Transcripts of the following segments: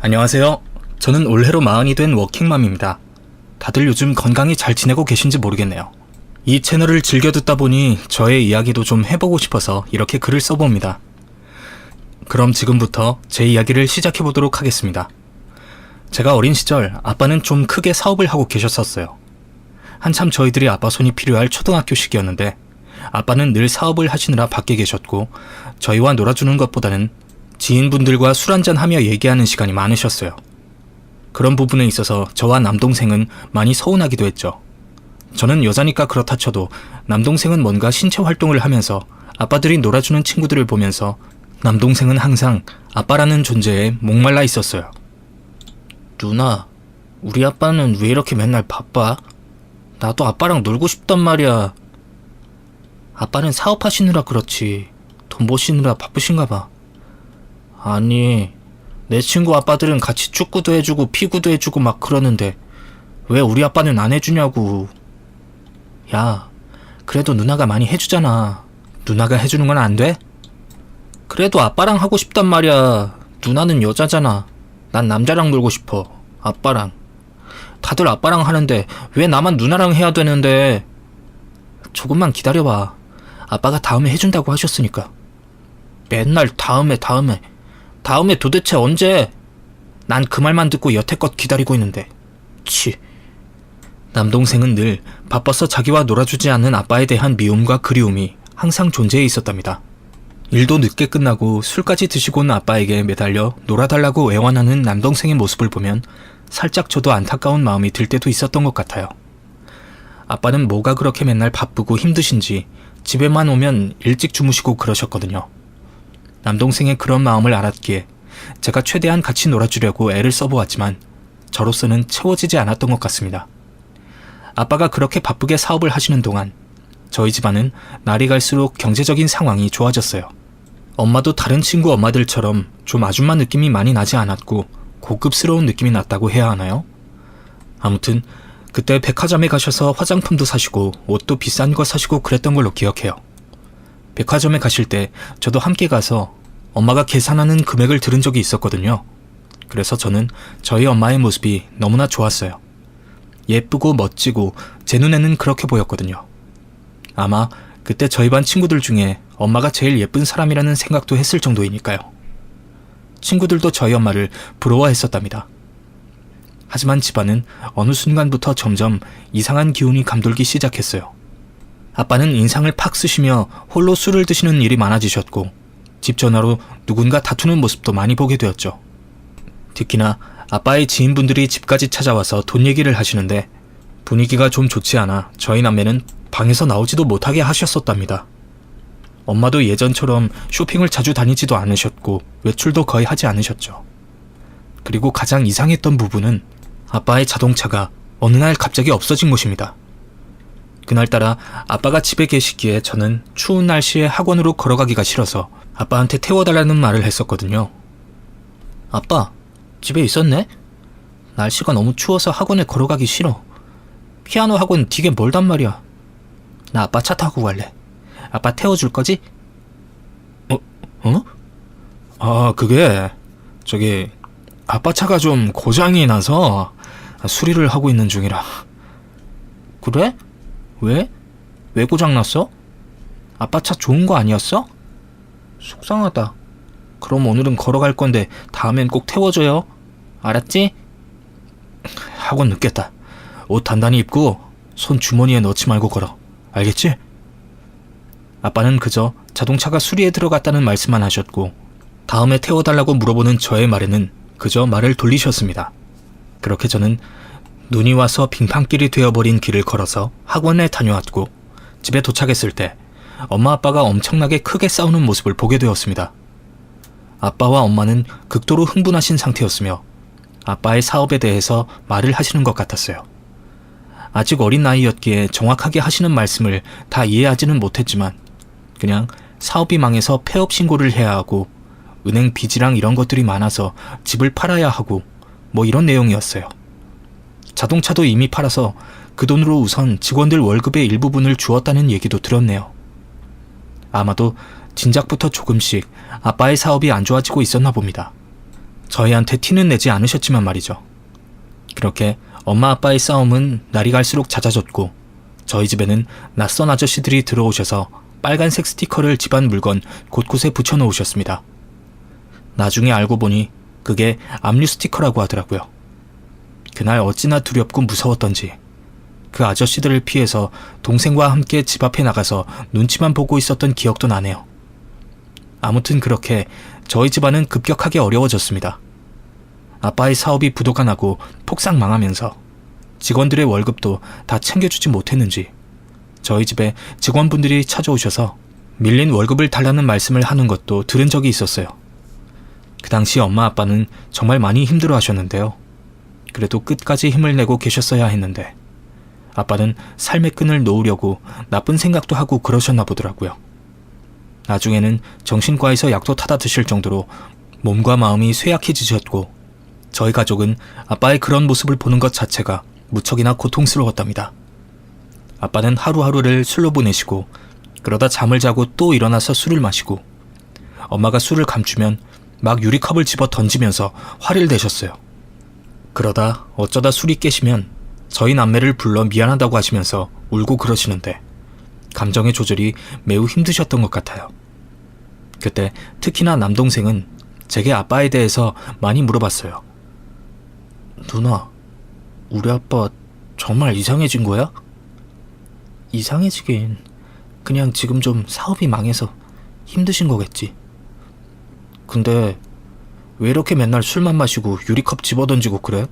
안녕하세요. 저는 올해로 40이 된 워킹맘입니다. 다들 요즘 건강히 잘 지내고 계신지 모르겠네요. 이 채널을 즐겨 듣다 보니 저의 이야기도 좀 해보고 싶어서 이렇게 글을 써봅니다. 그럼 지금부터 제 이야기를 시작해보도록 하겠습니다. 제가 어린 시절 아빠는 좀 크게 사업을 하고 계셨었어요. 한참 저희들이 아빠 손이 필요할 초등학교 시기였는데 아빠는 늘 사업을 하시느라 밖에 계셨고 저희와 놀아주는 것보다는 지인분들과 술 한잔하며 얘기하는 시간이 많으셨어요. 그런 부분에 있어서 저와 남동생은 많이 서운하기도 했죠. 저는 여자니까 그렇다 쳐도 남동생은 뭔가 신체 활동을 하면서 아빠들이 놀아주는 친구들을 보면서 남동생은 항상 아빠라는 존재에 목말라 있었어요. 누나, 우리 아빠는 왜 이렇게 맨날 바빠? 나도 아빠랑 놀고 싶단 말이야. 아빠는 사업하시느라 그렇지 돈 버시느라 바쁘신가 봐. 아니, 내 친구 아빠들은 같이 축구도 해주고 피구도 해주고 막 그러는데 왜 우리 아빠는 안 해주냐고. 야, 그래도 누나가 많이 해주잖아. 누나가 해주는 건 안 돼? 그래도 아빠랑 하고 싶단 말이야. 누나는 여자잖아. 난 남자랑 놀고 싶어. 아빠랑. 다들 아빠랑 하는데 왜 나만 누나랑 해야 되는데. 조금만 기다려봐. 아빠가 다음에 해준다고 하셨으니까. 맨날 다음에 도대체 언제? 난 그 말만 듣고 여태껏 기다리고 있는데. 치. 남동생은 늘 바빠서 자기와 놀아주지 않는 아빠에 대한 미움과 그리움이 항상 존재해 있었답니다. 일도 늦게 끝나고 술까지 드시고 온 아빠에게 매달려 놀아달라고 애원하는 남동생의 모습을 보면 살짝 저도 안타까운 마음이 들 때도 있었던 것 같아요. 아빠는 뭐가 그렇게 맨날 바쁘고 힘드신지 집에만 오면 일찍 주무시고 그러셨거든요. 남동생의 그런 마음을 알았기에 제가 최대한 같이 놀아주려고 애를 써보았지만 저로서는 채워지지 않았던 것 같습니다. 아빠가 그렇게 바쁘게 사업을 하시는 동안 저희 집안은 날이 갈수록 경제적인 상황이 좋아졌어요. 엄마도 다른 친구 엄마들처럼 좀 아줌마 느낌이 많이 나지 않았고 고급스러운 느낌이 났다고 해야 하나요? 아무튼 그때 백화점에 가셔서 화장품도 사시고 옷도 비싼 거 사시고 그랬던 걸로 기억해요. 백화점에 가실 때 저도 함께 가서 엄마가 계산하는 금액을 들은 적이 있었거든요. 그래서 저는 저희 엄마의 모습이 너무나 좋았어요. 예쁘고 멋지고 제 눈에는 그렇게 보였거든요. 아마 그때 저희 반 친구들 중에 엄마가 제일 예쁜 사람이라는 생각도 했을 정도이니까요. 친구들도 저희 엄마를 부러워했었답니다. 하지만 집안은 어느 순간부터 점점 이상한 기운이 감돌기 시작했어요. 아빠는 인상을 팍 쓰시며 홀로 술을 드시는 일이 많아지셨고 집 전화로 누군가 다투는 모습도 많이 보게 되었죠. 특히나 아빠의 지인분들이 집까지 찾아와서 돈 얘기를 하시는데 분위기가 좀 좋지 않아 저희 남매는 방에서 나오지도 못하게 하셨었답니다. 엄마도 예전처럼 쇼핑을 자주 다니지도 않으셨고 외출도 거의 하지 않으셨죠. 그리고 가장 이상했던 부분은 아빠의 자동차가 어느 날 갑자기 없어진 것입니다. 그날따라 아빠가 집에 계시기에 저는 추운 날씨에 학원으로 걸어가기가 싫어서 아빠한테 태워달라는 말을 했었거든요. 아빠, 집에 있었네? 날씨가 너무 추워서 학원에 걸어가기 싫어. 피아노 학원 되게 멀단 말이야. 나 아빠 차 타고 갈래. 아빠 태워줄 거지? 그게 아빠 차가 좀 고장이 나서 수리를 하고 있는 중이라. 그래? 왜? 왜 고장났어? 아빠 차 좋은 거 아니었어? 속상하다. 그럼 오늘은 걸어갈 건데 다음엔 꼭 태워줘요. 알았지? 학원 늦겠다. 옷 단단히 입고 손 주머니에 넣지 말고 걸어. 알겠지? 아빠는 그저 자동차가 수리에 들어갔다는 말씀만 하셨고 다음에 태워달라고 물어보는 저의 말에는 그저 말을 돌리셨습니다. 그렇게 저는 눈이 와서 빙판길이 되어버린 길을 걸어서 학원에 다녀왔고 집에 도착했을 때 엄마 아빠가 엄청나게 크게 싸우는 모습을 보게 되었습니다. 아빠와 엄마는 극도로 흥분하신 상태였으며 아빠의 사업에 대해서 말을 하시는 것 같았어요. 아직 어린 나이였기에 정확하게 하시는 말씀을 다 이해하지는 못했지만 그냥 사업이 망해서 폐업 신고를 해야 하고 은행 빚이랑 이런 것들이 많아서 집을 팔아야 하고 뭐 이런 내용이었어요. 자동차도 이미 팔아서 그 돈으로 우선 직원들 월급의 일부분을 주었다는 얘기도 들었네요. 아마도 진작부터 조금씩 아빠의 사업이 안 좋아지고 있었나 봅니다. 저희한테 티는 내지 않으셨지만 말이죠. 그렇게 엄마 아빠의 싸움은 날이 갈수록 잦아졌고 저희 집에는 낯선 아저씨들이 들어오셔서 빨간색 스티커를 집안 물건 곳곳에 붙여놓으셨습니다. 나중에 알고 보니 그게 압류 스티커라고 하더라고요. 그날 어찌나 두렵고 무서웠던지 그 아저씨들을 피해서 동생과 함께 집 앞에 나가서 눈치만 보고 있었던 기억도 나네요. 아무튼 그렇게 저희 집안은 급격하게 어려워졌습니다. 아빠의 사업이 부도가 나고 폭삭 망하면서 직원들의 월급도 다 챙겨주지 못했는지 저희 집에 직원분들이 찾아오셔서 밀린 월급을 달라는 말씀을 하는 것도 들은 적이 있었어요. 그 당시 엄마 아빠는 정말 많이 힘들어 하셨는데요. 그래도 끝까지 힘을 내고 계셨어야 했는데 아빠는 삶의 끈을 놓으려고 나쁜 생각도 하고 그러셨나 보더라고요. 나중에는 정신과에서 약도 타다 드실 정도로 몸과 마음이 쇠약해지셨고 저희 가족은 아빠의 그런 모습을 보는 것 자체가 무척이나 고통스러웠답니다. 아빠는 하루하루를 술로 보내시고 그러다 잠을 자고 또 일어나서 술을 마시고 엄마가 술을 감추면 막 유리컵을 집어 던지면서 화를 내셨어요. 그러다 어쩌다 술이 깨시면 저희 남매를 불러 미안하다고 하시면서 울고 그러시는데 감정의 조절이 매우 힘드셨던 것 같아요. 그때 특히나 남동생은 제게 아빠에 대해서 많이 물어봤어요. 누나, 우리 아빠 정말 이상해진 거야? 이상해지긴 그냥 지금 좀 사업이 망해서 힘드신 거겠지. 근데 왜 이렇게 맨날 술만 마시고 유리컵 집어던지고 그래?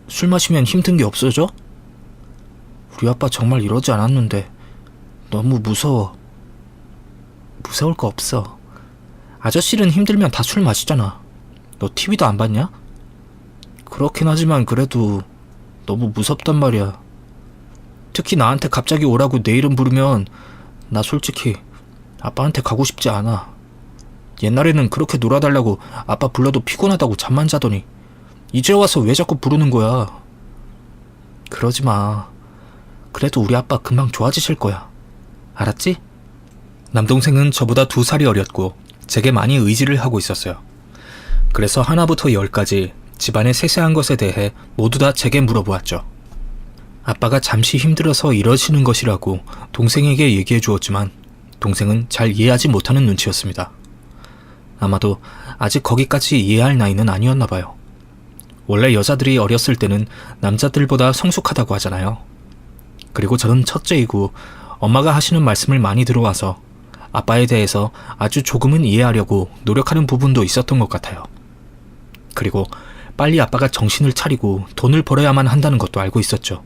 술 마시면 힘든 게 없어져? 우리 아빠 정말 이러지 않았는데 너무 무서워. 무서울 거 없어. 아저씨는 힘들면 다 술 마시잖아. 너 TV도 안 봤냐? 그렇긴 하지만 그래도 너무 무섭단 말이야. 특히 나한테 갑자기 오라고 내 이름 부르면 나 솔직히 아빠한테 가고 싶지 않아. 옛날에는 그렇게 놀아달라고 아빠 불러도 피곤하다고 잠만 자더니 이제 와서 왜 자꾸 부르는 거야. 그러지 마. 그래도 우리 아빠 금방 좋아지실 거야. 알았지? 남동생은 저보다 2살이 어렸고 제게 많이 의지를 하고 있었어요. 그래서 하나부터 10까지 집안의 세세한 것에 대해 모두 다 제게 물어보았죠. 아빠가 잠시 힘들어서 이러시는 것이라고 동생에게 얘기해 주었지만 동생은 잘 이해하지 못하는 눈치였습니다. 아마도 아직 거기까지 이해할 나이는 아니었나 봐요. 원래 여자들이 어렸을 때는 남자들보다 성숙하다고 하잖아요. 그리고 저는 첫째이고 엄마가 하시는 말씀을 많이 들어와서 아빠에 대해서 아주 조금은 이해하려고 노력하는 부분도 있었던 것 같아요. 그리고 빨리 아빠가 정신을 차리고 돈을 벌어야만 한다는 것도 알고 있었죠.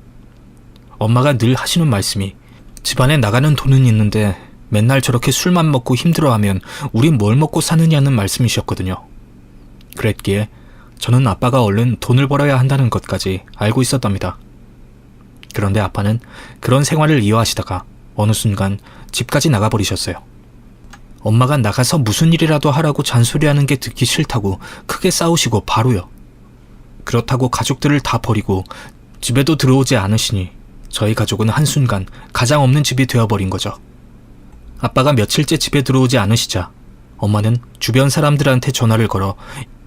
엄마가 늘 하시는 말씀이 집안에 나가는 돈은 있는데 맨날 저렇게 술만 먹고 힘들어하면 우린 뭘 먹고 사느냐는 말씀이셨거든요. 그랬기에 저는 아빠가 얼른 돈을 벌어야 한다는 것까지 알고 있었답니다. 그런데 아빠는 그런 생활을 이어하시다가 어느 순간 집까지 나가버리셨어요. 엄마가 나가서 무슨 일이라도 하라고 잔소리하는 게 듣기 싫다고 크게 싸우시고 바로요. 그렇다고 가족들을 다 버리고 집에도 들어오지 않으시니 저희 가족은 한순간 가장 없는 집이 되어버린 거죠. 아빠가 며칠째 집에 들어오지 않으시자 엄마는 주변 사람들한테 전화를 걸어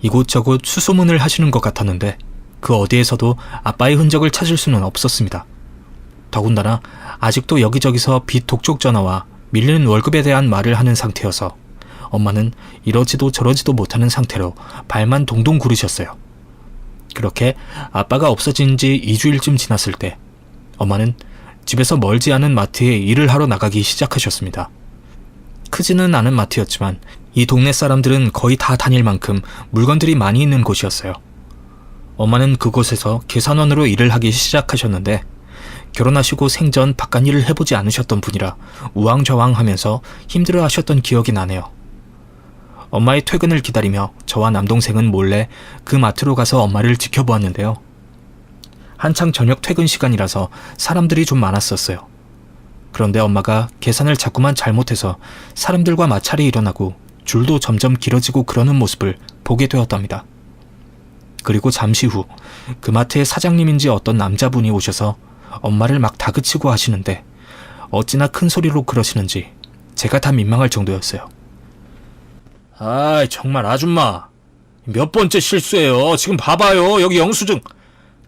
이곳저곳 수소문을 하시는 것 같았는데 그 어디에서도 아빠의 흔적을 찾을 수는 없었습니다. 더군다나 아직도 여기저기서 빚 독촉 전화와 밀리는 월급에 대한 말을 하는 상태여서 엄마는 이러지도 저러지도 못하는 상태로 발만 동동 구르셨어요. 그렇게 아빠가 없어진 지 2주일쯤 지났을 때 엄마는 집에서 멀지 않은 마트에 일을 하러 나가기 시작하셨습니다. 크지는 않은 마트였지만 이 동네 사람들은 거의 다 다닐 만큼 물건들이 많이 있는 곳이었어요. 엄마는 그곳에서 계산원으로 일을 하기 시작하셨는데 결혼하시고 생전 바깥일을 해보지 않으셨던 분이라 우왕좌왕하면서 힘들어하셨던 기억이 나네요. 엄마의 퇴근을 기다리며 저와 남동생은 몰래 그 마트로 가서 엄마를 지켜보았는데요. 한창 저녁 퇴근 시간이라서 사람들이 좀 많았었어요. 그런데 엄마가 계산을 자꾸만 잘못해서 사람들과 마찰이 일어나고 줄도 점점 길어지고 그러는 모습을 보게 되었답니다. 그리고 잠시 후 그 마트의 사장님인지 어떤 남자분이 오셔서 엄마를 막 다그치고 하시는데 어찌나 큰 소리로 그러시는지 제가 다 민망할 정도였어요. 아이 정말 아줌마, 몇 번째 실수예요. 지금 봐봐요. 여기 영수증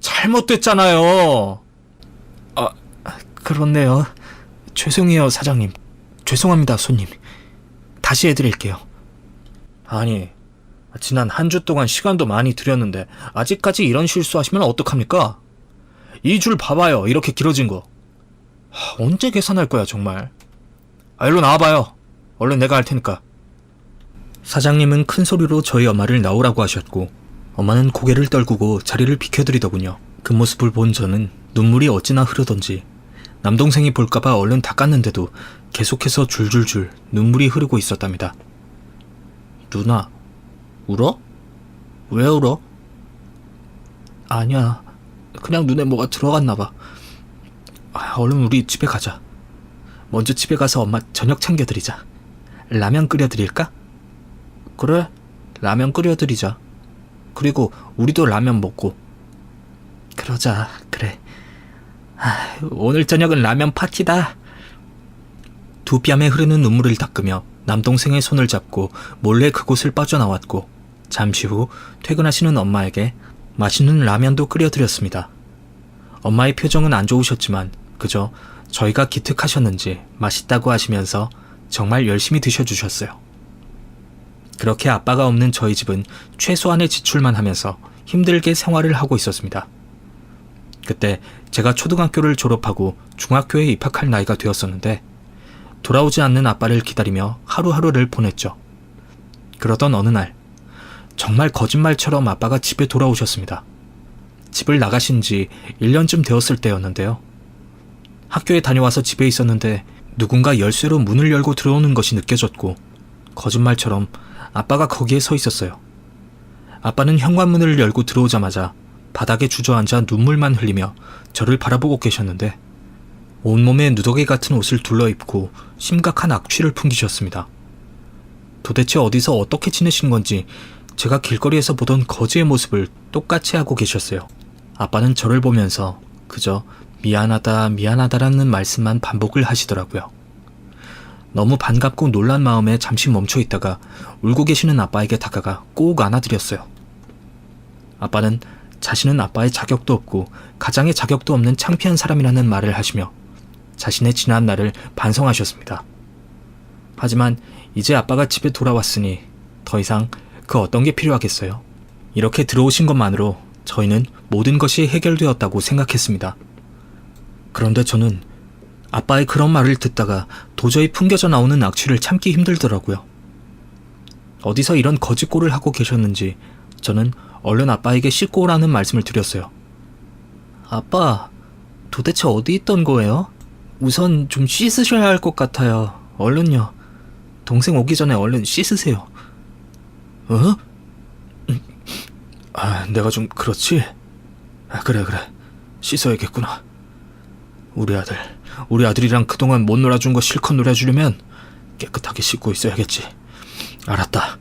잘못됐잖아요. 아, 그렇네요. 죄송해요, 사장님. 죄송합니다, 손님. 다시 해드릴게요. 아니, 지난 한 주 동안 시간도 많이 들였는데 아직까지 이런 실수하시면 어떡합니까? 이 줄 봐봐요. 이렇게 길어진 거. 언제 계산할 거야, 정말. 일로 나와봐요. 얼른 내가 할 테니까. 사장님은 큰 소리로 저희 엄마를 나오라고 하셨고, 엄마는 고개를 떨구고 자리를 비켜드리더군요. 그 모습을 본 저는 눈물이 어찌나 흐르던지 남동생이 볼까봐 얼른 닦았는데도 계속해서 줄줄줄 눈물이 흐르고 있었답니다. 누나, 울어? 왜 울어? 아니야, 그냥 눈에 뭐가 들어갔나봐. 얼른 우리 집에 가자. 먼저 집에 가서 엄마 저녁 챙겨드리자. 라면 끓여드릴까? 그래, 라면 끓여드리자. 그리고 우리도 라면 먹고. 그러자, 그래. 오늘 저녁은 라면 파티다. 두 뺨에 흐르는 눈물을 닦으며 남동생의 손을 잡고 몰래 그곳을 빠져나왔고, 잠시 후 퇴근하시는 엄마에게 맛있는 라면도 끓여드렸습니다. 엄마의 표정은 안 좋으셨지만 그저 저희가 기특하셨는지 맛있다고 하시면서 정말 열심히 드셔주셨어요. 그렇게 아빠가 없는 저희 집은 최소한의 지출만 하면서 힘들게 생활을 하고 있었습니다. 그때 제가 초등학교를 졸업하고 중학교에 입학할 나이가 되었었는데 돌아오지 않는 아빠를 기다리며 하루하루를 보냈죠. 그러던 어느 날 정말 거짓말처럼 아빠가 집에 돌아오셨습니다. 집을 나가신 지 1년쯤 되었을 때였는데요. 학교에 다녀와서 집에 있었는데 누군가 열쇠로 문을 열고 들어오는 것이 느껴졌고, 거짓말처럼 아빠가 거기에 서 있었어요. 아빠는 현관문을 열고 들어오자마자 바닥에 주저앉아 눈물만 흘리며 저를 바라보고 계셨는데, 온몸에 누더기 같은 옷을 둘러입고 심각한 악취를 풍기셨습니다. 도대체 어디서 어떻게 지내신 건지 제가 길거리에서 보던 거지의 모습을 똑같이 하고 계셨어요. 아빠는 저를 보면서 그저 미안하다 미안하다라는 말씀만 반복을 하시더라고요. 너무 반갑고 놀란 마음에 잠시 멈춰 있다가 울고 계시는 아빠에게 다가가 꼭 안아드렸어요. 아빠는 자신은 아빠의 자격도 없고 가장의 자격도 없는 창피한 사람이라는 말을 하시며 자신의 지난 날을 반성하셨습니다. 하지만 이제 아빠가 집에 돌아왔으니 더 이상 그 어떤 게 필요하겠어요. 이렇게 들어오신 것만으로 저희는 모든 것이 해결되었다고 생각했습니다. 그런데 저는 아빠의 그런 말을 듣다가 도저히 풍겨져 나오는 악취를 참기 힘들더라고요. 어디서 이런 거짓골을 하고 계셨는지 저는 얼른 아빠에게 씻고 오라는 말씀을 드렸어요. 아빠, 도대체 어디 있던 거예요? 우선 좀 씻으셔야 할 것 같아요. 얼른요. 동생 오기 전에 얼른 씻으세요. 어? 내가 좀 그렇지? 그래. 씻어야겠구나. 우리 아들이랑 그동안 못 놀아준 거 실컷 놀아주려면 깨끗하게 씻고 있어야겠지. 알았다.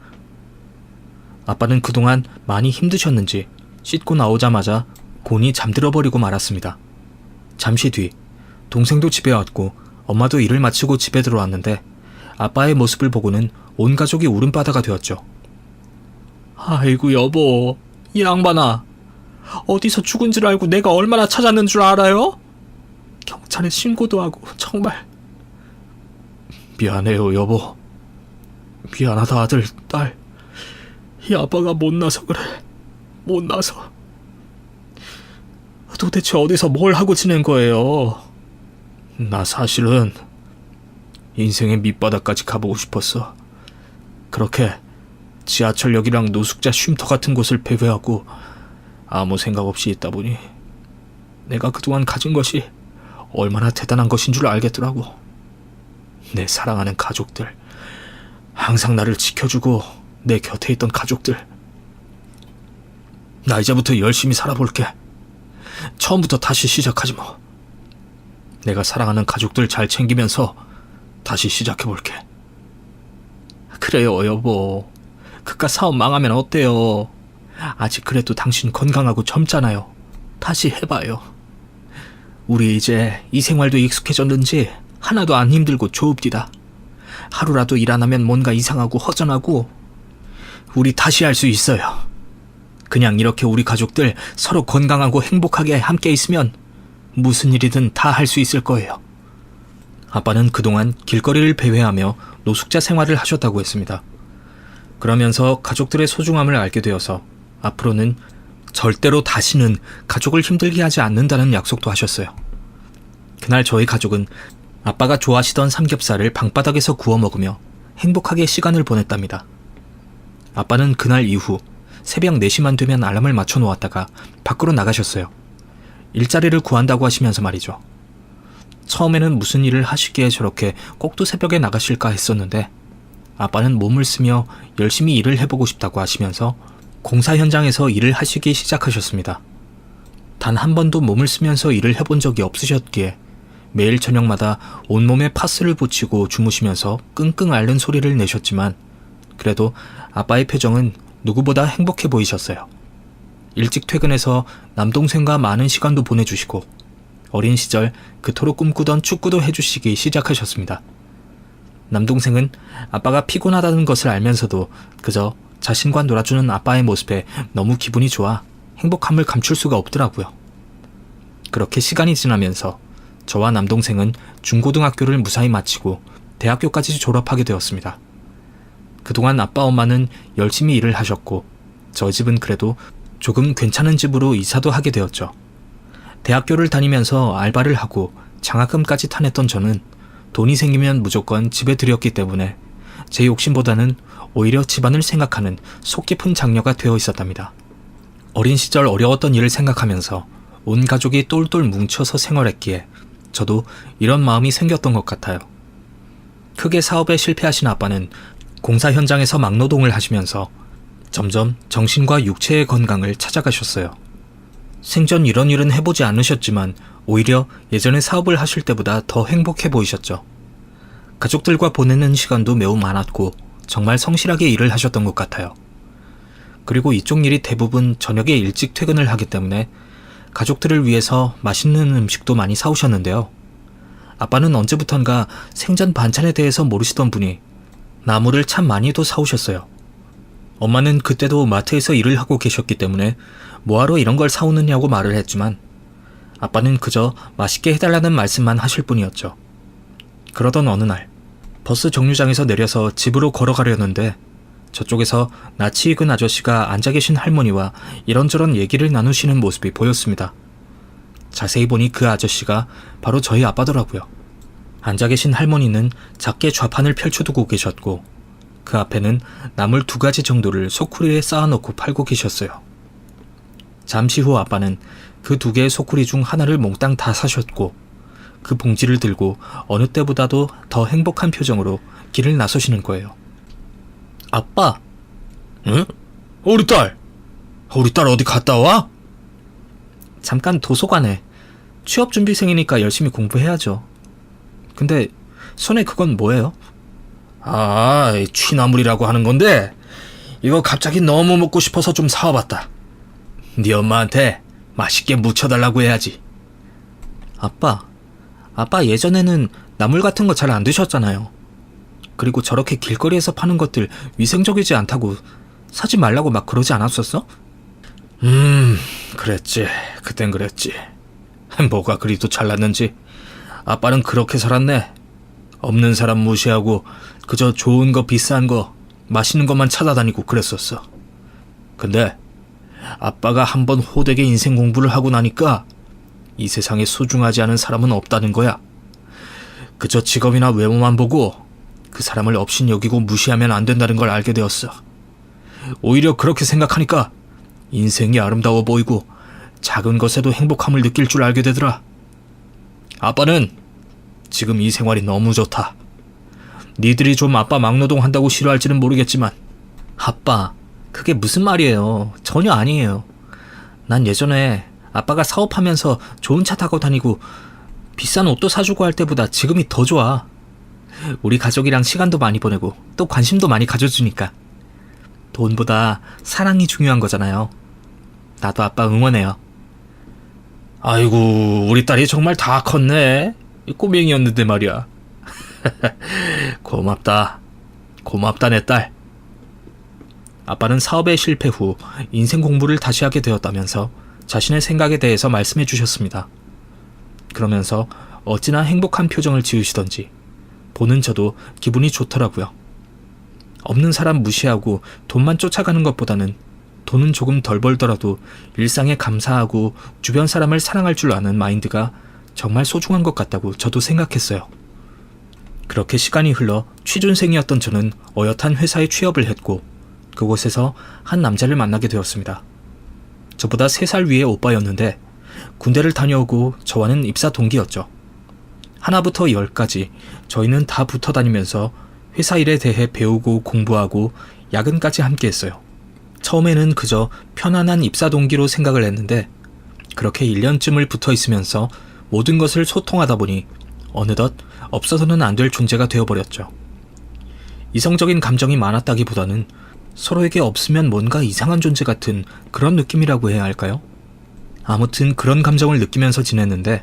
아빠는 그동안 많이 힘드셨는지 씻고 나오자마자 곤히 잠들어버리고 말았습니다. 잠시 뒤 동생도 집에 왔고 엄마도 일을 마치고 집에 들어왔는데 아빠의 모습을 보고는 온 가족이 울음바다가 되었죠. 아이고 여보, 이 양반아, 어디서 죽은 줄 알고 내가 얼마나 찾았는 줄 알아요? 경찰에 신고도 하고 정말. 미안해요 여보. 미안하다 아들, 딸. 이 아빠가 못나서 그래. 못나서. 도대체 어디서 뭘 하고 지낸 거예요? 나 사실은 인생의 밑바닥까지 가보고 싶었어. 그렇게 지하철역이랑 노숙자 쉼터 같은 곳을 배회하고 아무 생각 없이 있다 보니 내가 그동안 가진 것이 얼마나 대단한 것인 줄 알겠더라고. 내 사랑하는 가족들, 항상 나를 지켜주고 내 곁에 있던 가족들. 나 이제부터 열심히 살아볼게. 처음부터 다시 시작하지 뭐. 내가 사랑하는 가족들 잘 챙기면서 다시 시작해볼게. 그래요 여보. 그깟 사업 망하면 어때요? 아직 그래도 당신 건강하고 젊잖아요. 다시 해봐요. 우리 이제 이 생활도 익숙해졌는지 하나도 안 힘들고 좋읍디다. 하루라도 일 안 하면 뭔가 이상하고 허전하고. 우리 다시 할 수 있어요. 그냥 이렇게 우리 가족들 서로 건강하고 행복하게 함께 있으면 무슨 일이든 다 할 수 있을 거예요. 아빠는 그동안 길거리를 배회하며 노숙자 생활을 하셨다고 했습니다. 그러면서 가족들의 소중함을 알게 되어서 앞으로는 절대로 다시는 가족을 힘들게 하지 않는다는 약속도 하셨어요. 그날 저희 가족은 아빠가 좋아하시던 삼겹살을 방바닥에서 구워 먹으며 행복하게 시간을 보냈답니다. 아빠는 그날 이후 새벽 4시만 되면 알람을 맞춰 놓았다가 밖으로 나가셨어요. 일자리를 구한다고 하시면서 말이죠. 처음에는 무슨 일을 하시기에 저렇게 꼭두 새벽에 나가실까 했었는데 아빠는 몸을 쓰며 열심히 일을 해보고 싶다고 하시면서 공사 현장에서 일을 하시기 시작하셨습니다. 단 한 번도 몸을 쓰면서 일을 해본 적이 없으셨기에 매일 저녁마다 온몸에 파스를 붙이고 주무시면서 끙끙 앓는 소리를 내셨지만 그래도 아빠의 표정은 누구보다 행복해 보이셨어요. 일찍 퇴근해서 남동생과 많은 시간도 보내주시고 어린 시절 그토록 꿈꾸던 축구도 해주시기 시작하셨습니다. 남동생은 아빠가 피곤하다는 것을 알면서도 그저 자신과 놀아주는 아빠의 모습에 너무 기분이 좋아 행복함을 감출 수가 없더라고요. 그렇게 시간이 지나면서 저와 남동생은 중고등학교를 무사히 마치고 대학교까지 졸업하게 되었습니다. 그동안 아빠 엄마는 열심히 일을 하셨고 저희 집은 그래도 조금 괜찮은 집으로 이사도 하게 되었죠. 대학교를 다니면서 알바를 하고 장학금까지 타냈던 저는 돈이 생기면 무조건 집에 들였기 때문에 제 욕심보다는 오히려 집안을 생각하는 속 깊은 장녀가 되어 있었답니다. 어린 시절 어려웠던 일을 생각하면서 온 가족이 똘똘 뭉쳐서 생활했기에 저도 이런 마음이 생겼던 것 같아요. 크게 사업에 실패하신 아빠는 공사 현장에서 막노동을 하시면서 점점 정신과 육체의 건강을 찾아가셨어요. 생전 이런 일은 해보지 않으셨지만 오히려 예전에 사업을 하실 때보다 더 행복해 보이셨죠. 가족들과 보내는 시간도 매우 많았고 정말 성실하게 일을 하셨던 것 같아요. 그리고 이쪽 일이 대부분 저녁에 일찍 퇴근을 하기 때문에 가족들을 위해서 맛있는 음식도 많이 사오셨는데요. 아빠는 언제부턴가 생전 반찬에 대해서 모르시던 분이 나물을 참 많이도 사오셨어요. 엄마는 그때도 마트에서 일을 하고 계셨기 때문에 뭐하러 이런 걸 사오느냐고 말을 했지만 아빠는 그저 맛있게 해달라는 말씀만 하실 뿐이었죠. 그러던 어느 날 버스 정류장에서 내려서 집으로 걸어가려는데 저쪽에서 낯이 익은 아저씨가 앉아 계신 할머니와 이런저런 얘기를 나누시는 모습이 보였습니다. 자세히 보니 그 아저씨가 바로 저희 아빠더라고요. 앉아 계신 할머니는 작게 좌판을 펼쳐두고 계셨고 그 앞에는 나물 2가지 정도를 소쿠리에 쌓아놓고 팔고 계셨어요. 잠시 후 아빠는 그 2개의 소쿠리 중 하나를 몽땅 다 사셨고 그 봉지를 들고 어느 때보다도 더 행복한 표정으로 길을 나서시는 거예요. 아빠! 응? 우리 딸 어디 갔다 와? 잠깐 도서관에. 취업준비생이니까 열심히 공부해야죠. 근데 손에 그건 뭐예요? 아, 취나물이라고 하는 건데 이거 갑자기 너무 먹고 싶어서 좀 사와봤다. 네 엄마한테 맛있게 무쳐달라고 해야지. 아빠 예전에는 나물 같은 거 잘 안 드셨잖아요. 그리고 저렇게 길거리에서 파는 것들 위생적이지 않다고 사지 말라고 막 그러지 않았었어? 그랬지. 그땐 그랬지. 뭐가 그리도 잘났는지. 아빠는 그렇게 살았네. 없는 사람 무시하고 그저 좋은 거 비싼 거 맛있는 것만 찾아다니고 그랬었어. 근데 아빠가 한번 호되게 인생 공부를 하고 나니까 이 세상에 소중하지 않은 사람은 없다는 거야. 그저 직업이나 외모만 보고 그 사람을 업신 여기고 무시하면 안 된다는 걸 알게 되었어. 오히려 그렇게 생각하니까 인생이 아름다워 보이고 작은 것에도 행복함을 느낄 줄 알게 되더라. 아빠는 지금 이 생활이 너무 좋다. 니들이 좀 아빠 막노동 한다고 싫어할지는 모르겠지만 아빠, 그게 무슨 말이에요. 전혀 아니에요. 난 예전에 아빠가 사업하면서 좋은 차 타고 다니고 비싼 옷도 사주고 할 때보다 지금이 더 좋아. 우리 가족이랑 시간도 많이 보내고 또 관심도 많이 가져주니까. 돈보다 사랑이 중요한 거잖아요. 나도 아빠 응원해요. 아이고, 우리 딸이 정말 다 컸네. 꼬맹이였는데 말이야. 고맙다 내 딸. 아빠는 사업의 실패 후 인생 공부를 다시 하게 되었다면서 자신의 생각에 대해서 말씀해 주셨습니다. 그러면서 어찌나 행복한 표정을 지으시던지 보는 저도 기분이 좋더라고요. 없는 사람 무시하고 돈만 쫓아가는 것보다는 돈은 조금 덜 벌더라도 일상에 감사하고 주변 사람을 사랑할 줄 아는 마인드가 정말 소중한 것 같다고 저도 생각했어요. 그렇게 시간이 흘러 취준생이었던 저는 어엿한 회사에 취업을 했고 그곳에서 한 남자를 만나게 되었습니다. 저보다 3살 위의 오빠였는데 군대를 다녀오고 저와는 입사 동기였죠. 하나부터 10까지 저희는 다 붙어 다니면서 회사 일에 대해 배우고 공부하고 야근까지 함께 했어요. 처음에는 그저 편안한 입사 동기로 생각을 했는데 그렇게 1년쯤을 붙어 있으면서 모든 것을 소통하다 보니 어느덧 없어서는 안 될 존재가 되어버렸죠. 이성적인 감정이 많았다기보다는 서로에게 없으면 뭔가 이상한 존재 같은 그런 느낌이라고 해야 할까요? 아무튼 그런 감정을 느끼면서 지냈는데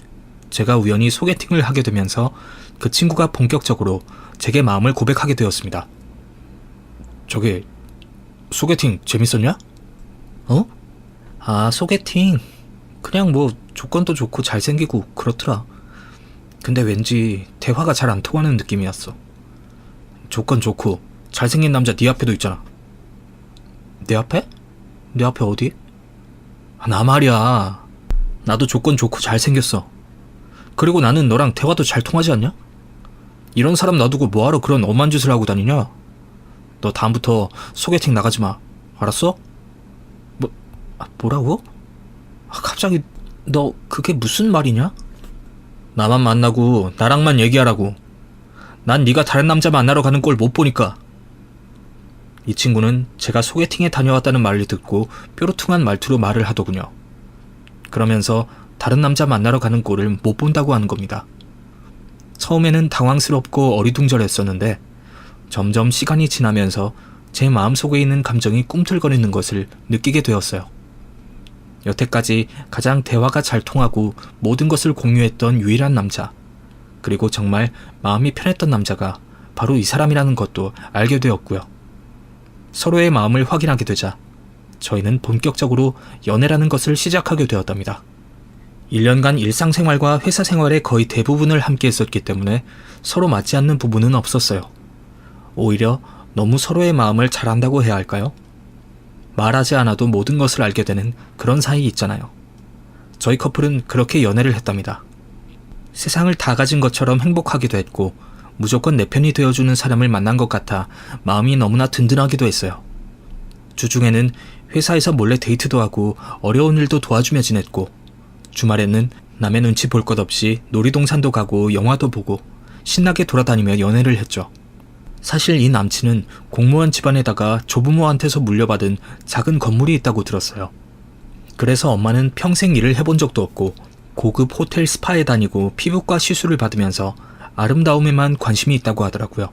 제가 우연히 소개팅을 하게 되면서 그 친구가 본격적으로 제게 마음을 고백하게 되었습니다. 저기 소개팅 재밌었냐? 어? 아, 소개팅 그냥 뭐 조건도 좋고 잘생기고 그렇더라. 근데 왠지 대화가 잘 안 통하는 느낌이었어. 조건 좋고 잘생긴 남자 네 앞에도 있잖아. 내 앞에? 내 앞에 어디? 나 말이야. 나도 조건 좋고 잘생겼어. 그리고 나는 너랑 대화도 잘 통하지 않냐? 이런 사람 놔두고 뭐하러 그런 엄한 짓을 하고 다니냐? 너 다음부터 소개팅 나가지 마. 알았어? 뭐라고? 갑자기 너 그게 무슨 말이냐? 나만 만나고 나랑만 얘기하라고. 난 네가 다른 남자 만나러 가는 꼴 못 보니까. 이 친구는 제가 소개팅에 다녀왔다는 말을 듣고 뾰루퉁한 말투로 말을 하더군요. 그러면서 다른 남자 만나러 가는 꼴을 못 본다고 하는 겁니다. 처음에는 당황스럽고 어리둥절했었는데 점점 시간이 지나면서 제 마음속에 있는 감정이 꿈틀거리는 것을 느끼게 되었어요. 여태까지 가장 대화가 잘 통하고 모든 것을 공유했던 유일한 남자, 그리고 정말 마음이 편했던 남자가 바로 이 사람이라는 것도 알게 되었고요. 서로의 마음을 확인하게 되자 저희는 본격적으로 연애라는 것을 시작하게 되었답니다. 1년간 일상생활과 회사 생활의 거의 대부분을 함께 했었기 때문에 서로 맞지 않는 부분은 없었어요. 오히려 너무 서로의 마음을 잘 안다고 해야 할까요? 말하지 않아도 모든 것을 알게 되는 그런 사이 있잖아요. 저희 커플은 그렇게 연애를 했답니다. 세상을 다 가진 것처럼 행복하기도 했고 무조건 내 편이 되어주는 사람을 만난 것 같아 마음이 너무나 든든하기도 했어요. 주중에는 회사에서 몰래 데이트도 하고 어려운 일도 도와주며 지냈고 주말에는 남의 눈치 볼 것 없이 놀이동산도 가고 영화도 보고 신나게 돌아다니며 연애를 했죠. 사실 이 남친은 공무원 집안에다가 조부모한테서 물려받은 작은 건물이 있다고 들었어요. 그래서 엄마는 평생 일을 해본 적도 없고 고급 호텔 스파에 다니고 피부과 시술을 받으면서 아름다움에만 관심이 있다고 하더라고요.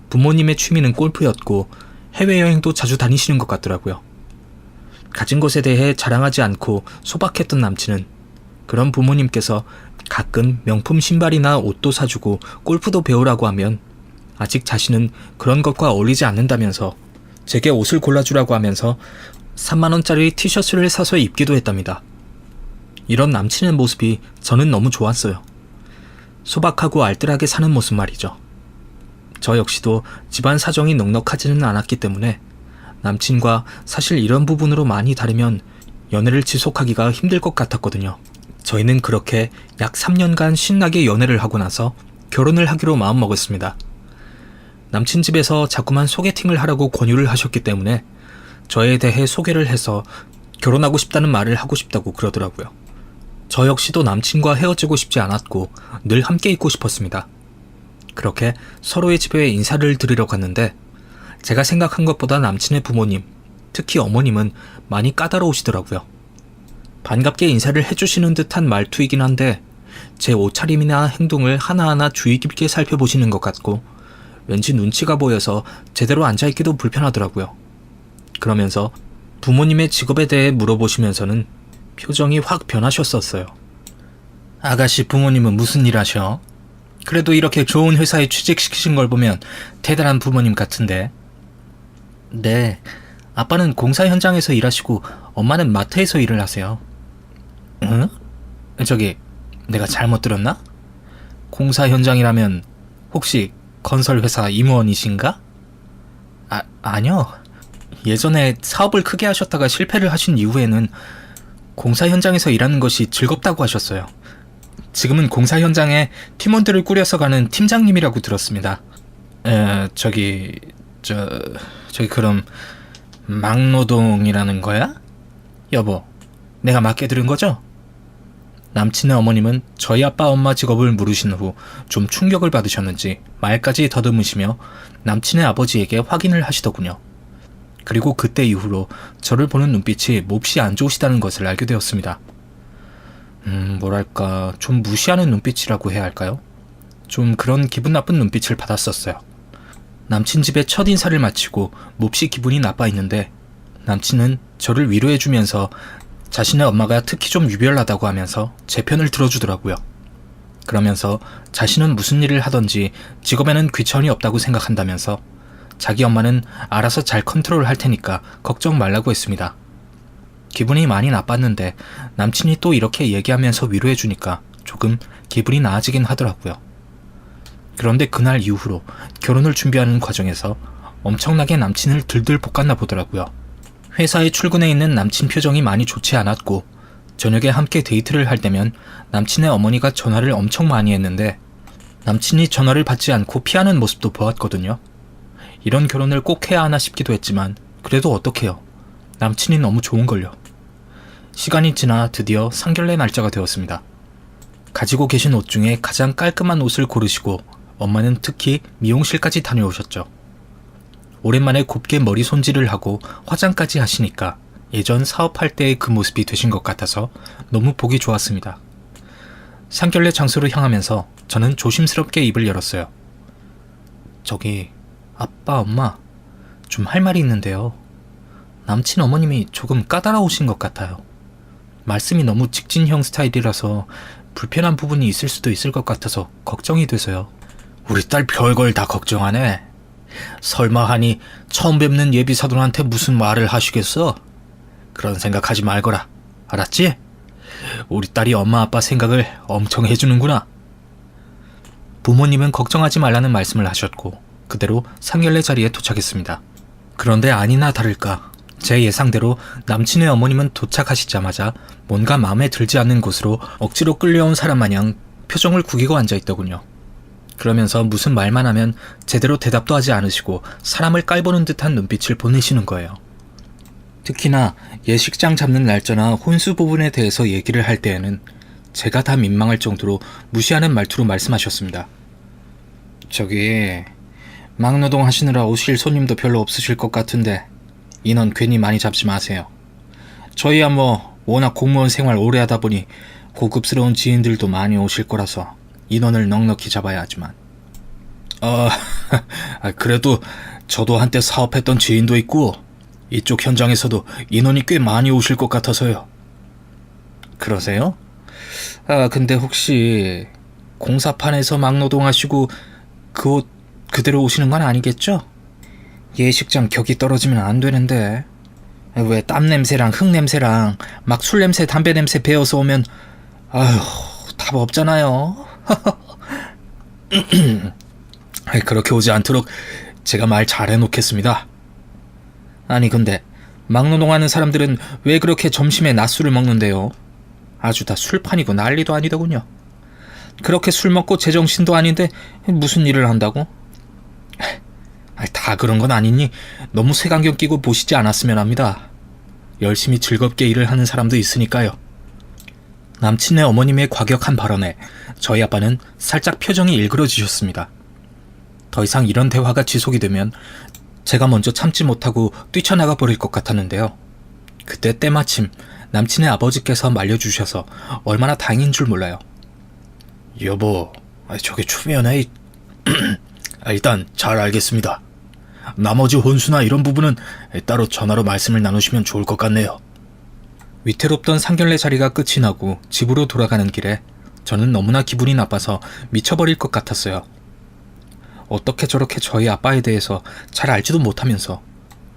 부모님의 취미는 골프였고 해외여행도 자주 다니시는 것 같더라고요. 가진 것에 대해 자랑하지 않고 소박했던 남친은 그런 부모님께서 가끔 명품 신발이나 옷도 사주고 골프도 배우라고 하면 아직 자신은 그런 것과 어울리지 않는다면서 제게 옷을 골라주라고 하면서 3만원짜리 티셔츠를 사서 입기도 했답니다. 이런 남친의 모습이 저는 너무 좋았어요. 소박하고 알뜰하게 사는 모습 말이죠. 저 역시도 집안 사정이 넉넉하지는 않았기 때문에 남친과 사실 이런 부분으로 많이 다르면 연애를 지속하기가 힘들 것 같았거든요. 저희는 그렇게 약 3년간 신나게 연애를 하고 나서 결혼을 하기로 마음먹었습니다. 남친 집에서 자꾸만 소개팅을 하라고 권유를 하셨기 때문에 저에 대해 소개를 해서 결혼하고 싶다는 말을 하고 싶다고 그러더라고요. 저 역시도 남친과 헤어지고 싶지 않았고 늘 함께 있고 싶었습니다. 그렇게 서로의 집에 인사를 드리러 갔는데 제가 생각한 것보다 남친의 부모님, 특히 어머님은 많이 까다로우시더라고요. 반갑게 인사를 해주시는 듯한 말투이긴 한데 제 옷차림이나 행동을 하나하나 주의 깊게 살펴보시는 것 같고 왠지 눈치가 보여서 제대로 앉아있기도 불편하더라고요. 그러면서 부모님의 직업에 대해 물어보시면서는 표정이 확 변하셨었어요. 아가씨 부모님은 무슨 일 하셔? 그래도 이렇게 좋은 회사에 취직시키신 걸 보면 대단한 부모님 같은데. 네, 아빠는 공사 현장에서 일하시고 엄마는 마트에서 일을 하세요. 응? 저기, 내가 잘못 들었나? 공사 현장이라면 혹시 건설회사 임원이신가? 아니요. 예전에 사업을 크게 하셨다가 실패를 하신 이후에는 공사 현장에서 일하는 것이 즐겁다고 하셨어요. 지금은 공사 현장에 팀원들을 꾸려서 가는 팀장님이라고 들었습니다. 저기 그럼 막노동이라는 거야? 여보, 내가 맞게 들은 거죠? 남친의 어머님은 저희 아빠 엄마 직업을 물으신 후 좀 충격을 받으셨는지 말까지 더듬으시며 남친의 아버지에게 확인을 하시더군요. 그리고 그때 이후로 저를 보는 눈빛이 몹시 안 좋으시다는 것을 알게 되었습니다. 뭐랄까, 좀 무시하는 눈빛이라고 해야 할까요? 좀 그런 기분 나쁜 눈빛을 받았었어요. 남친 집에 첫 인사를 마치고 몹시 기분이 나빠 있는데 남친은 저를 위로해주면서 자신의 엄마가 특히 좀 유별나다고 하면서 제 편을 들어주더라고요. 그러면서 자신은 무슨 일을 하던지 직업에는 귀천이 없다고 생각한다면서 자기 엄마는 알아서 잘 컨트롤 할 테니까 걱정 말라고 했습니다. 기분이 많이 나빴는데 남친이 또 이렇게 얘기하면서 위로해주니까 조금 기분이 나아지긴 하더라고요. 그런데 그날 이후로 결혼을 준비하는 과정에서 엄청나게 남친을 들들 볶았나 보더라고요. 회사에 출근해 있는 남친 표정이 많이 좋지 않았고 저녁에 함께 데이트를 할 때면 남친의 어머니가 전화를 엄청 많이 했는데 남친이 전화를 받지 않고 피하는 모습도 보았거든요. 이런 결혼을 꼭 해야 하나 싶기도 했지만 그래도 어떡해요. 남친이 너무 좋은걸요. 시간이 지나 드디어 상견례 날짜가 되었습니다. 가지고 계신 옷 중에 가장 깔끔한 옷을 고르시고 엄마는 특히 미용실까지 다녀오셨죠. 오랜만에 곱게 머리 손질을 하고 화장까지 하시니까 예전 사업할 때의 그 모습이 되신 것 같아서 너무 보기 좋았습니다. 상견례 장소로 향하면서 저는 조심스럽게 입을 열었어요. 저기, 아빠, 엄마, 좀 할 말이 있는데요. 남친 어머님이 조금 까다로우신 것 같아요. 말씀이 너무 직진형 스타일이라서 불편한 부분이 있을 수도 있을 것 같아서 걱정이 돼서요. 우리 딸 별걸 다 걱정하네. 설마 하니 처음 뵙는 예비사돈한테 무슨 말을 하시겠어? 그런 생각하지 말거라. 알았지? 우리 딸이 엄마 아빠 생각을 엄청 해주는구나. 부모님은 걱정하지 말라는 말씀을 하셨고 그대로 상견례 자리에 도착했습니다. 그런데 아니나 다를까 제 예상대로 남친의 어머님은 도착하시자마자 뭔가 마음에 들지 않는 곳으로 억지로 끌려온 사람 마냥 표정을 구기고 앉아있더군요. 그러면서 무슨 말만 하면 제대로 대답도 하지 않으시고 사람을 깔보는 듯한 눈빛을 보내시는 거예요. 특히나 예식장 잡는 날짜나 혼수 부분에 대해서 얘기를 할 때에는 제가 다 민망할 정도로 무시하는 말투로 말씀하셨습니다. 저기, 막노동 하시느라 오실 손님도 별로 없으실 것 같은데 인원 괜히 많이 잡지 마세요. 저희야 워낙 공무원 생활 오래 하다 보니 고급스러운 지인들도 많이 오실 거라서 인원을 넉넉히 잡아야 하지만 그래도 저도 한때 사업했던 지인도 있고 이쪽 현장에서도 인원이 꽤 많이 오실 것 같아서요. 그러세요? 근데 혹시 공사판에서 막노동하시고 그 옷 그대로 오시는 건 아니겠죠? 예식장 격이 떨어지면 안 되는데 왜 땀 냄새랑 흙 냄새랑 막 술 냄새 담배 냄새 배어서 오면 답 없잖아요. 그렇게 오지 않도록 제가 말 잘 해놓겠습니다. 아니 근데 막노동하는 사람들은 왜 그렇게 점심에 낮술을 먹는데요? 아주 다 술판이고 난리도 아니더군요. 그렇게 술 먹고 제정신도 아닌데 무슨 일을 한다고? 다 그런 건 아니니 너무 색안경 끼고 보시지 않았으면 합니다. 열심히 즐겁게 일을 하는 사람도 있으니까요. 남친의 어머님의 과격한 발언에 저희 아빠는 살짝 표정이 일그러지셨습니다. 더 이상 이런 대화가 지속이 되면 제가 먼저 참지 못하고 뛰쳐나가 버릴 것 같았는데요. 그때 때마침 남친의 아버지께서 말려주셔서 얼마나 다행인 줄 몰라요. 여보, 저게 초면에 일단 잘 알겠습니다. 나머지 혼수나 이런 부분은 따로 전화로 말씀을 나누시면 좋을 것 같네요. 위태롭던 상견례 자리가 끝이 나고 집으로 돌아가는 길에 저는 너무나 기분이 나빠서 미쳐버릴 것 같았어요. 어떻게 저렇게 저희 아빠에 대해서 잘 알지도 못하면서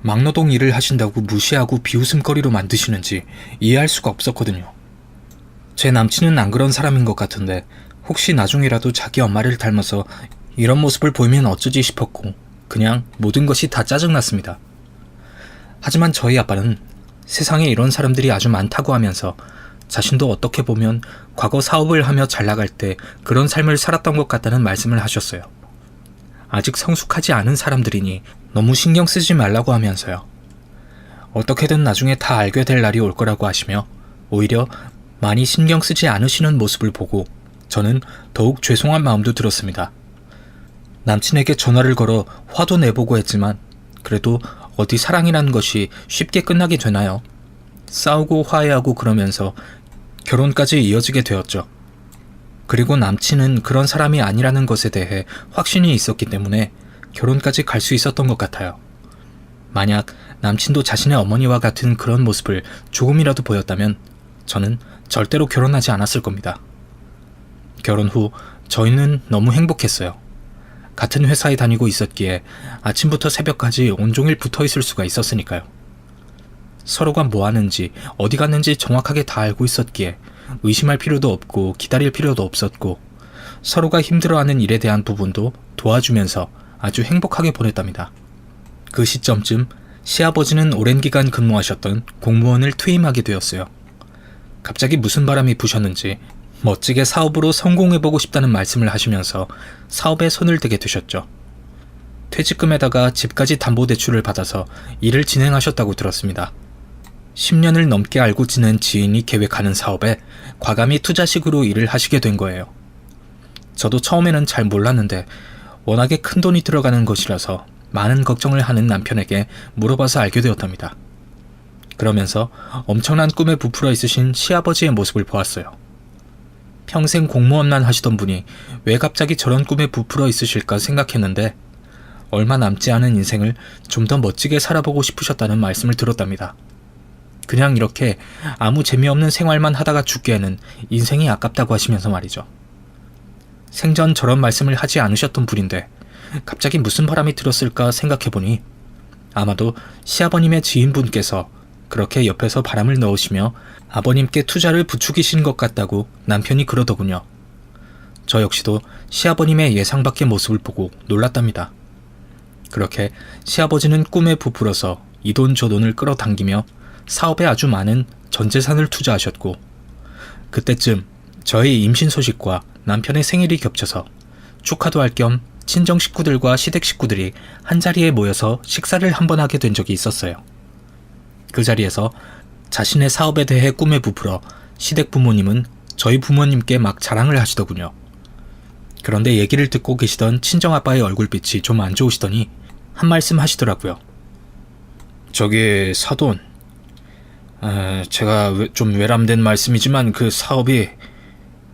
막노동 일을 하신다고 무시하고 비웃음거리로 만드시는지 이해할 수가 없었거든요. 제 남친은 안 그런 사람인 것 같은데 혹시 나중이라도 자기 엄마를 닮아서 이런 모습을 보이면 어쩌지 싶었고 그냥 모든 것이 다 짜증났습니다. 하지만 저희 아빠는 세상에 이런 사람들이 아주 많다고 하면서 자신도 어떻게 보면 과거 사업을 하며 잘 나갈 때 그런 삶을 살았던 것 같다는 말씀을 하셨어요. 아직 성숙하지 않은 사람들이니 너무 신경 쓰지 말라고 하면서요. 어떻게든 나중에 다 알게 될 날이 올 거라고 하시며 오히려 많이 신경 쓰지 않으시는 모습을 보고 저는 더욱 죄송한 마음도 들었습니다. 남친에게 전화를 걸어 화도 내보고 했지만 그래도 어디 사랑이라는 것이 쉽게 끝나게 되나요? 싸우고 화해하고 그러면서 결혼까지 이어지게 되었죠. 그리고 남친은 그런 사람이 아니라는 것에 대해 확신이 있었기 때문에 결혼까지 갈 수 있었던 것 같아요. 만약 남친도 자신의 어머니와 같은 그런 모습을 조금이라도 보였다면 저는 절대로 결혼하지 않았을 겁니다. 결혼 후 저희는 너무 행복했어요. 같은 회사에 다니고 있었기에 아침부터 새벽까지 온종일 붙어 있을 수가 있었으니까요. 서로가 뭐 하는지 어디 갔는지 정확하게 다 알고 있었기에 의심할 필요도 없고 기다릴 필요도 없었고 서로가 힘들어하는 일에 대한 부분도 도와주면서 아주 행복하게 보냈답니다. 그 시점쯤 시아버지는 오랜 기간 근무하셨던 공무원을 퇴임하게 되었어요. 갑자기 무슨 바람이 부셨는지 멋지게 사업으로 성공해보고 싶다는 말씀을 하시면서 사업에 손을 대게 되셨죠. 퇴직금에다가 집까지 담보대출을 받아서 일을 진행하셨다고 들었습니다. 10년을 넘게 알고 지낸 지인이 계획하는 사업에 과감히 투자식으로 일을 하시게 된 거예요. 저도 처음에는 잘 몰랐는데 워낙에 큰 돈이 들어가는 것이라서 많은 걱정을 하는 남편에게 물어봐서 알게 되었답니다. 그러면서 엄청난 꿈에 부풀어 있으신 시아버지의 모습을 보았어요. 평생 공무원만 하시던 분이 왜 갑자기 저런 꿈에 부풀어 있으실까 생각했는데 얼마 남지 않은 인생을 좀 더 멋지게 살아보고 싶으셨다는 말씀을 들었답니다. 그냥 이렇게 아무 재미없는 생활만 하다가 죽기에는 인생이 아깝다고 하시면서 말이죠. 생전 저런 말씀을 하지 않으셨던 분인데 갑자기 무슨 바람이 들었을까 생각해보니 아마도 시아버님의 지인분께서 그렇게 옆에서 바람을 넣으시며 아버님께 투자를 부추기신 것 같다고 남편이 그러더군요. 저 역시도 시아버님의 예상 밖의 모습을 보고 놀랐답니다. 그렇게 시아버지는 꿈에 부풀어서 이 돈 저 돈을 끌어당기며 사업에 아주 많은 전 재산을 투자하셨고 그때쯤 저의 임신 소식과 남편의 생일이 겹쳐서 축하도 할 겸 친정 식구들과 시댁 식구들이 한자리에 모여서 식사를 한번 하게 된 적이 있었어요. 그 자리에서 자신의 사업에 대해 꿈에 부풀어 시댁 부모님은 저희 부모님께 막 자랑을 하시더군요. 그런데 얘기를 듣고 계시던 친정아빠의 얼굴빛이 좀 안 좋으시더니 한 말씀 하시더라고요. 저기 사돈, 제가 좀 외람된 말씀이지만 그 사업이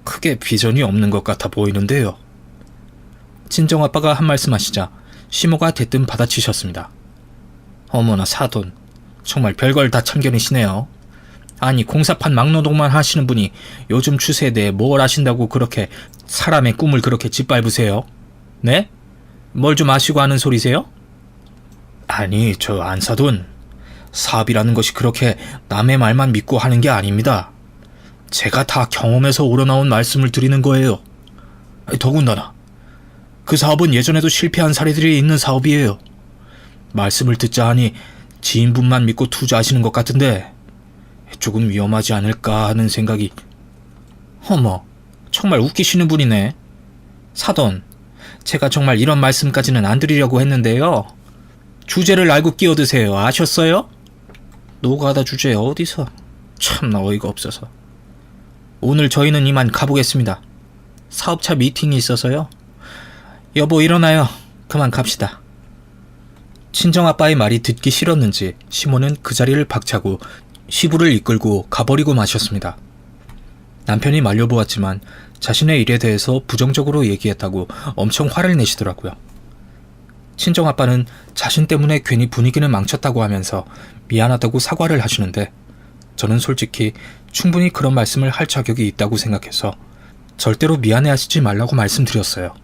크게 비전이 없는 것 같아 보이는데요. 친정아빠가 한 말씀 하시자 시모가 대뜸 받아치셨습니다. 어머나 사돈, 정말 별걸 다 참견이시네요. 아니 공사판 막노동만 하시는 분이 요즘 추세에 대해 뭘 아신다고 그렇게 사람의 꿈을 그렇게 짓밟으세요? 네? 뭘 좀 아시고 하는 소리세요? 아니 저 안사돈, 사업이라는 것이 그렇게 남의 말만 믿고 하는 게 아닙니다. 제가 다 경험해서 우러나온 말씀을 드리는 거예요. 더군다나 그 사업은 예전에도 실패한 사례들이 있는 사업이에요. 말씀을 듣자 하니 지인분만 믿고 투자하시는 것 같은데 조금 위험하지 않을까 하는 생각이. 어머, 정말 웃기시는 분이네. 사돈, 제가 정말 이런 말씀까지는 안 드리려고 했는데요. 주제를 알고 끼어드세요. 아셨어요? 노가다 주제 어디서. 참나 어이가 없어서. 오늘 저희는 이만 가보겠습니다. 사업차 미팅이 있어서요. 여보 일어나요. 그만 갑시다. 친정아빠의 말이 듣기 싫었는지 시모는 그 자리를 박차고 시부를 이끌고 가버리고 마셨습니다. 남편이 말려보았지만 자신의 일에 대해서 부정적으로 얘기했다고 엄청 화를 내시더라고요. 친정아빠는 자신 때문에 괜히 분위기를 망쳤다고 하면서 미안하다고 사과를 하시는데 저는 솔직히 충분히 그런 말씀을 할 자격이 있다고 생각해서 절대로 미안해하시지 말라고 말씀드렸어요.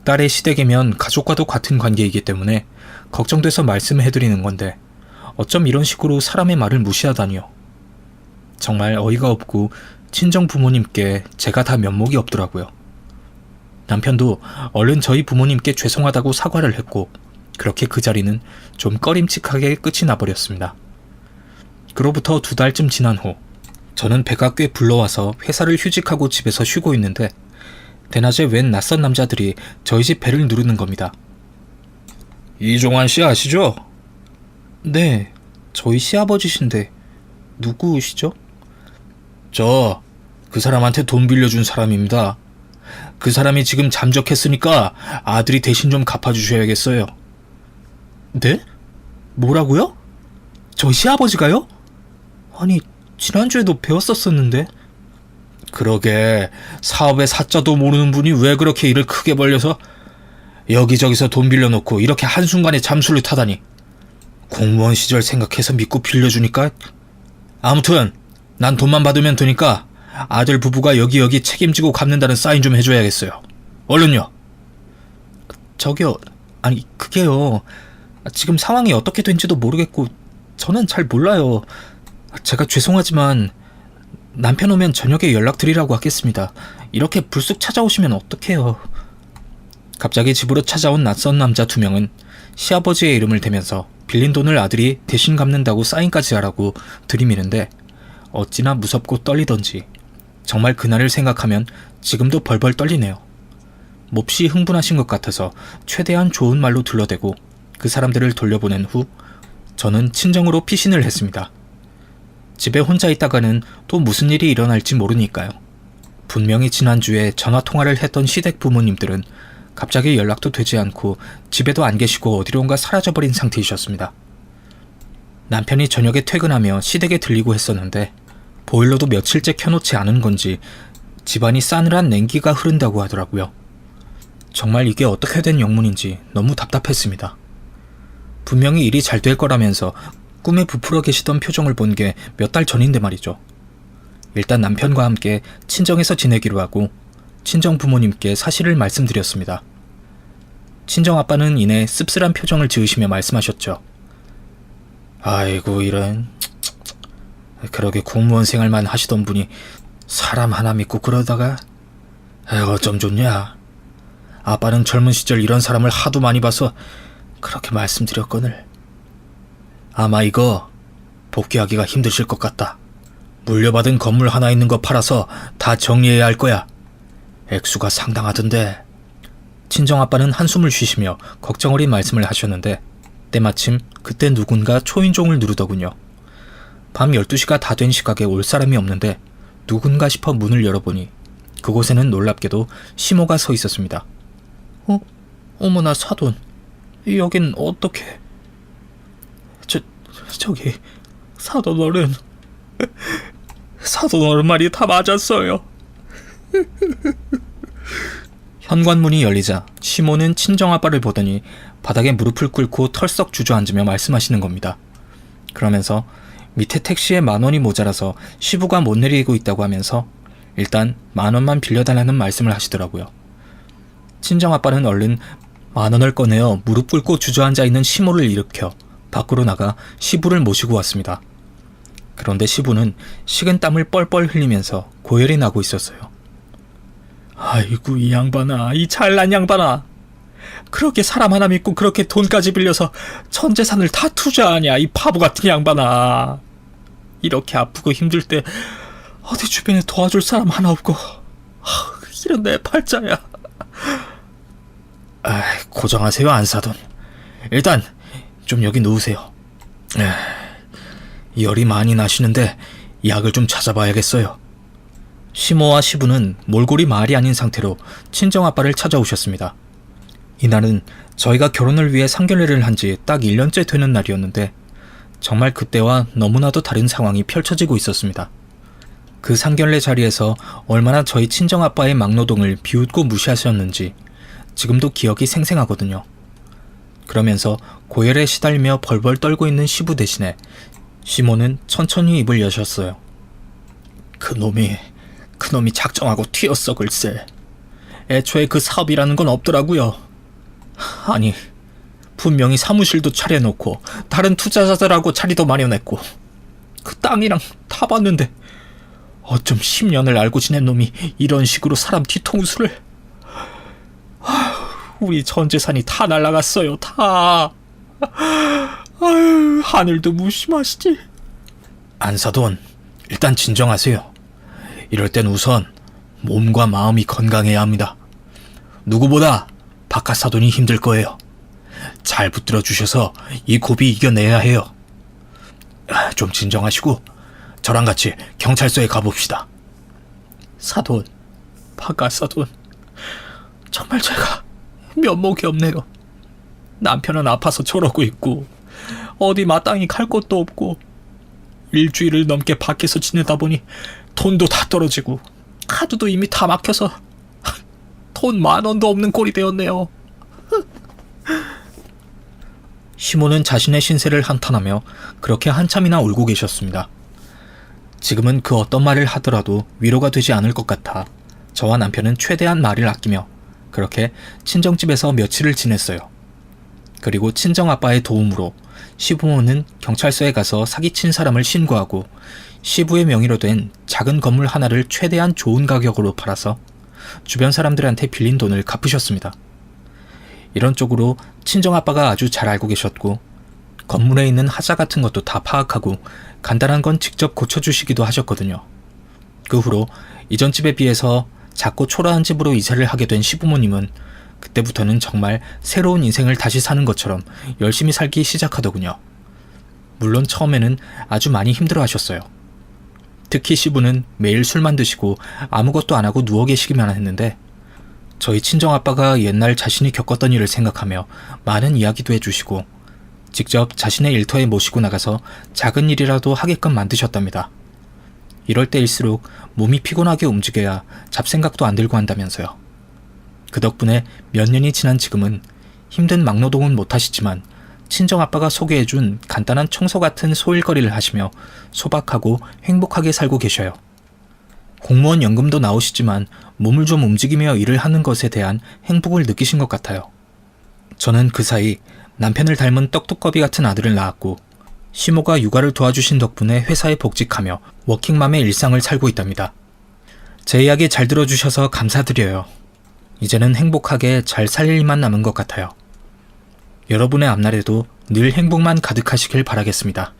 딸의 시댁이면 가족과도 같은 관계이기 때문에 걱정돼서 말씀해드리는 건데 어쩜 이런 식으로 사람의 말을 무시하다니요. 정말 어이가 없고 친정 부모님께 제가 다 면목이 없더라고요. 남편도 얼른 저희 부모님께 죄송하다고 사과를 했고 그렇게 그 자리는 좀 꺼림칙하게 끝이 나버렸습니다. 그로부터 2달쯤 지난 후 저는 배가 꽤 불러와서 회사를 휴직하고 집에서 쉬고 있는데 대낮에 웬 낯선 남자들이 저희 집 배를 누르는 겁니다. 이종환 씨 아시죠? 네, 저희 시아버지신데 누구시죠? 그 사람한테 돈 빌려준 사람입니다. 그 사람이 지금 잠적했으니까 아들이 대신 좀 갚아주셔야겠어요. 네? 뭐라고요? 저희 시아버지가요? 아니, 지난주에도 배웠었었는데. 그러게 사업의 사자도 모르는 분이 왜 그렇게 일을 크게 벌려서 여기저기서 돈 빌려놓고 이렇게 한순간에 잠수를 타다니. 공무원 시절 생각해서 믿고 빌려주니까. 아무튼 난 돈만 받으면 되니까 아들 부부가 여기 책임지고 갚는다는 사인 좀 해줘야겠어요. 얼른요. 저기요, 아니 그게요. 지금 상황이 어떻게 된지도 모르겠고 저는 잘 몰라요. 제가 죄송하지만 남편 오면 저녁에 연락드리라고 하겠습니다. 이렇게 불쑥 찾아오시면 어떡해요. 갑자기 집으로 찾아온 낯선 남자 2명은 시아버지의 이름을 대면서 빌린 돈을 아들이 대신 갚는다고 사인까지 하라고 들이미는데 어찌나 무섭고 떨리던지 정말 그날을 생각하면 지금도 벌벌 떨리네요. 몹시 흥분하신 것 같아서 최대한 좋은 말로 둘러대고 그 사람들을 돌려보낸 후 저는 친정으로 피신을 했습니다. 집에 혼자 있다가는 또 무슨 일이 일어날지 모르니까요. 분명히 지난주에 전화통화를 했던 시댁 부모님들은 갑자기 연락도 되지 않고 집에도 안 계시고 어디론가 사라져버린 상태이셨습니다. 남편이 저녁에 퇴근하며 시댁에 들리고 했었는데 보일러도 며칠째 켜놓지 않은 건지 집안이 싸늘한 냉기가 흐른다고 하더라고요. 정말 이게 어떻게 된 영문인지 너무 답답했습니다. 분명히 일이 잘 될 거라면서 꿈에 부풀어 계시던 표정을 본 게 몇 달 전인데 말이죠. 일단 남편과 함께 친정에서 지내기로 하고 친정 부모님께 사실을 말씀드렸습니다. 친정 아빠는 이내 씁쓸한 표정을 지으시며 말씀하셨죠. 아이고 이런. 그러게 공무원 생활만 하시던 분이 사람 하나 믿고 그러다가 어쩜 좋냐. 아빠는 젊은 시절 이런 사람을 하도 많이 봐서 그렇게 말씀드렸거늘. 아마 이거 복귀하기가 힘드실 것 같다. 물려받은 건물 하나 있는 거 팔아서 다 정리해야 할 거야. 액수가 상당하던데. 친정아빠는 한숨을 쉬시며 걱정 어린 말씀을 하셨는데 때마침 그때 누군가 초인종을 누르더군요. 밤 12시가 다 된 시각에 올 사람이 없는데 누군가 싶어 문을 열어보니 그곳에는 놀랍게도 시모가 서 있었습니다. 어머나 사돈, 여긴 어떻게... 저기 사돈 어른, 사돈 어른 말이 다 맞았어요. 현관문이 열리자 시모는 친정아빠를 보더니 바닥에 무릎을 꿇고 털썩 주저앉으며 말씀하시는 겁니다. 그러면서 밑에 택시에 10,000원이 모자라서 시부가 못 내리고 있다고 하면서 일단 10,000원만 빌려달라는 말씀을 하시더라고요. 친정아빠는 얼른 10,000원을 꺼내어 무릎 꿇고 주저앉아 있는 시모를 일으켜 밖으로 나가 시부를 모시고 왔습니다. 그런데 시부는 식은 땀을 뻘뻘 흘리면서 고열이 나고 있었어요. 아이고 이 양반아, 이 잘난 양반아. 그렇게 사람 하나 믿고 그렇게 돈까지 빌려서 전 재산을 다 투자하냐, 이 바보 같은 양반아. 이렇게 아프고 힘들 때 어디 주변에 도와줄 사람 하나 없고 이런 내 팔자야. 고정하세요 안사돈. 일단 좀 여기 누우세요. 열이 많이 나시는데 약을 좀 찾아봐야겠어요. 시모와 시부는 몰골이 말이 아닌 상태로 친정아빠를 찾아오셨습니다. 이날은 저희가 결혼을 위해 상견례를 한 지 딱 1년째 되는 날이었는데 정말 그때와 너무나도 다른 상황이 펼쳐지고 있었습니다. 그 상견례 자리에서 얼마나 저희 친정아빠의 막노동을 비웃고 무시하셨는지 지금도 기억이 생생하거든요. 그러면서 고열에 시달리며 벌벌 떨고 있는 시부 대신에 시모는 천천히 입을 여셨어요. 그놈이 작정하고 튀었어 글쎄. 애초에 그 사업이라는 건 없더라고요. 아니, 분명히 사무실도 차려놓고 다른 투자자들하고 자리도 마련했고 그 땅이랑 다 봤는데 어쩜 10년을 알고 지낸 놈이 이런 식으로 사람 뒤통수를... 우리 전 재산이 다 날라갔어요. 다. 아유, 하늘도 무심하시지. 안사돈, 일단 진정하세요. 이럴 땐 우선 몸과 마음이 건강해야 합니다. 누구보다 박하사돈이 힘들 거예요. 잘 붙들어 주셔서 이 고비 이겨내야 해요. 좀 진정하시고 저랑 같이 경찰서에 가봅시다. 사돈, 박하사돈, 정말 제가 면목이 없네요. 남편은 아파서 저러고 있고 어디 마땅히 갈 곳도 없고 일주일을 넘게 밖에서 지내다 보니 돈도 다 떨어지고 카드도 이미 다 막혀서 돈 10,000원도 없는 꼴이 되었네요. 시모는 자신의 신세를 한탄하며 그렇게 한참이나 울고 계셨습니다. 지금은 그 어떤 말을 하더라도 위로가 되지 않을 것 같아 저와 남편은 최대한 말을 아끼며 그렇게 친정집에서 며칠을 지냈어요. 그리고 친정아빠의 도움으로 시부모는 경찰서에 가서 사기친 사람을 신고하고 시부의 명의로 된 작은 건물 하나를 최대한 좋은 가격으로 팔아서 주변 사람들한테 빌린 돈을 갚으셨습니다. 이런 쪽으로 친정아빠가 아주 잘 알고 계셨고 건물에 있는 하자 같은 것도 다 파악하고 간단한 건 직접 고쳐주시기도 하셨거든요. 그 후로 이전 집에 비해서 작고 초라한 집으로 이사를 하게 된 시부모님은 그때부터는 정말 새로운 인생을 다시 사는 것처럼 열심히 살기 시작하더군요. 물론 처음에는 아주 많이 힘들어 하셨어요. 특히 시부는 매일 술만 드시고 아무것도 안 하고 누워 계시기만 했는데 저희 친정아빠가 옛날 자신이 겪었던 일을 생각하며 많은 이야기도 해주시고 직접 자신의 일터에 모시고 나가서 작은 일이라도 하게끔 만드셨답니다. 이럴 때일수록 몸이 피곤하게 움직여야 잡생각도 안 들고 한다면서요. 그 덕분에 몇 년이 지난 지금은 힘든 막노동은 못하시지만 친정아빠가 소개해준 간단한 청소 같은 소일거리를 하시며 소박하고 행복하게 살고 계셔요. 공무원 연금도 나오시지만 몸을 좀 움직이며 일을 하는 것에 대한 행복을 느끼신 것 같아요. 저는 그 사이 남편을 닮은 떡두꺼비 같은 아들을 낳았고 시모가 육아를 도와주신 덕분에 회사에 복직하며 워킹맘의 일상을 살고 있답니다. 제 이야기 잘 들어주셔서 감사드려요. 이제는 행복하게 잘 살 일만 남은 것 같아요. 여러분의 앞날에도 늘 행복만 가득하시길 바라겠습니다.